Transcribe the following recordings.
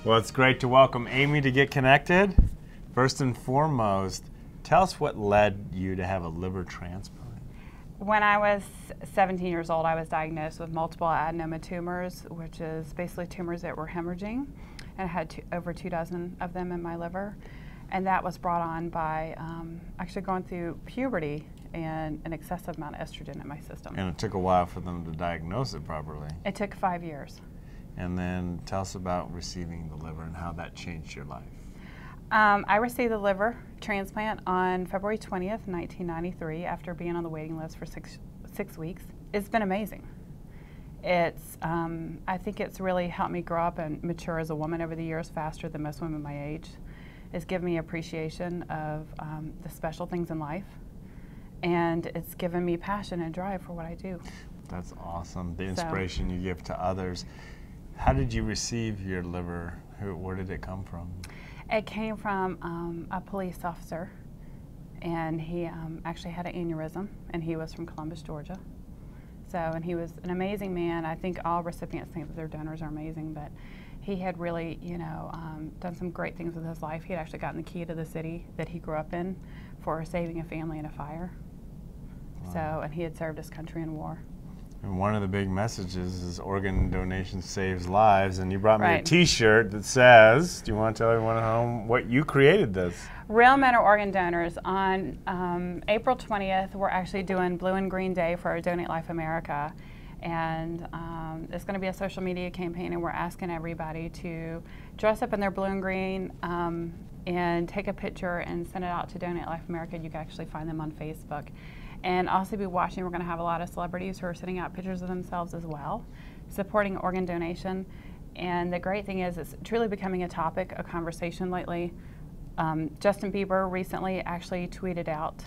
Well, it's great to welcome Amy to Get Connected. First and foremost, tell us what led you to have a liver transplant. When I was 17 years old, I was diagnosed with multiple adenoma tumors, which is basically tumors that were hemorrhaging, and I had over 2 dozen of them in my liver. And that was brought on by actually going through puberty and an excessive amount of estrogen in my system. And it took a while for them to diagnose it properly. It took 5 years. And then tell us about receiving the liver and how that changed your life. I received the liver transplant on February 20th, 1993, after being on the waiting list for six weeks. It's been amazing. I think it's really helped me grow up and mature as a woman over the years faster than most women my age. It's given me appreciation of the special things in life, and it's given me passion and drive for what I do. That's awesome. The inspiration you give to others. How did you receive your liver? Where did it come from? It came from a police officer, and he actually had an aneurysm, and he was from Columbus, Georgia. And he was an amazing man. I think all recipients think that their donors are amazing, but he had really, done some great things with his life. He had actually gotten the key to the city that he grew up in for saving a family in a fire. Wow. And he had served his country in war. And one of the big messages is organ donation saves lives, and you brought me a T-shirt that says, do you want to tell everyone at home what you created this? Real men are organ donors. On April 20th, we're actually doing Blue and Green Day for Donate Life America, and it's going to be a social media campaign, and we're asking everybody to dress up in their blue and green and take a picture and send it out to Donate Life America. You can actually find them on Facebook. And also be watching, we're going to have a lot of celebrities who are sending out pictures of themselves as well, supporting organ donation. And the great thing is it's truly becoming a topic, a conversation lately. Justin Bieber recently actually tweeted out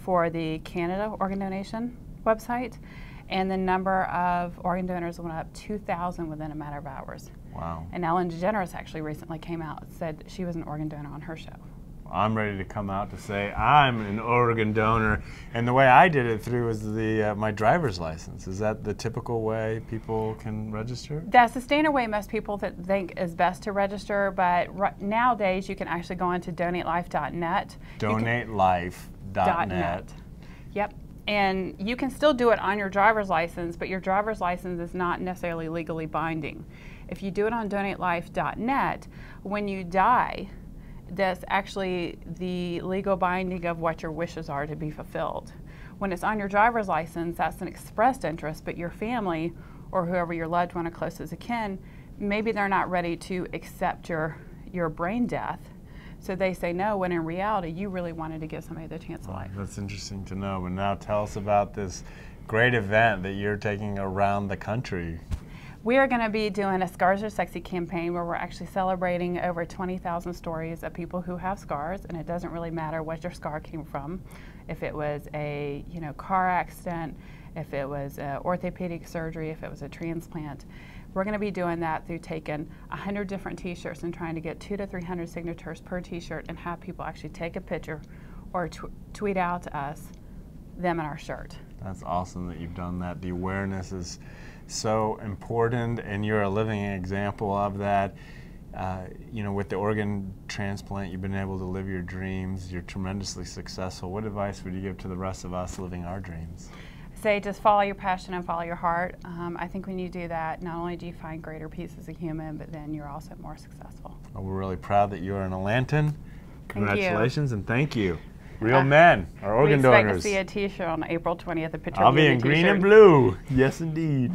for the Canada organ donation website, and the number of organ donors went up 2,000 within a matter of hours. Wow. And Ellen DeGeneres actually recently came out and said she was an organ donor on her show. I'm ready to come out to say I'm an organ donor, and the way I did it through was my driver's license. Is that the typical way people can register? That's the standard way most people think is best to register, but nowadays you can actually go on to donatelife.net. Donatelife.net. Yep. And you can still do it on your driver's license, but your driver's license is not necessarily legally binding. If you do it on donatelife.net, when you die, that's actually the legal binding of what your wishes are to be fulfilled. When it's on your driver's license, that's an expressed interest, but your family or whoever your loved one or closest akin, maybe they're not ready to accept your brain death. So they say no, when in reality, you really wanted to give somebody the chance of life. That's interesting to know. But now tell us about this great event that you're taking around the country. We are going to be doing a Scars Are Sexy campaign where we're actually celebrating over 20,000 stories of people who have scars, and it doesn't really matter what your scar came from. If it was a car accident, if it was orthopedic surgery, if it was a transplant. We're going to be doing that through taking 100 different T-shirts and trying to get 200 to 300 signatures per T-shirt and have people actually take a picture or tweet out to us them in our shirt. That's awesome that you've done that. The awareness is so important, and you're a living example of that. With the organ transplant, you've been able to live your dreams. You're tremendously successful. What advice would you give to the rest of us living our dreams? Say just follow your passion and follow your heart. I think when you do that, not only do you find greater peace as a human, but then you're also more successful. Well, we're really proud that you're an Atlantan. Congratulations and thank you. Real men are organ donors. We expect to see a T-shirt on April 20th. A picture I'll of you be in in the green and blue. Yes, indeed.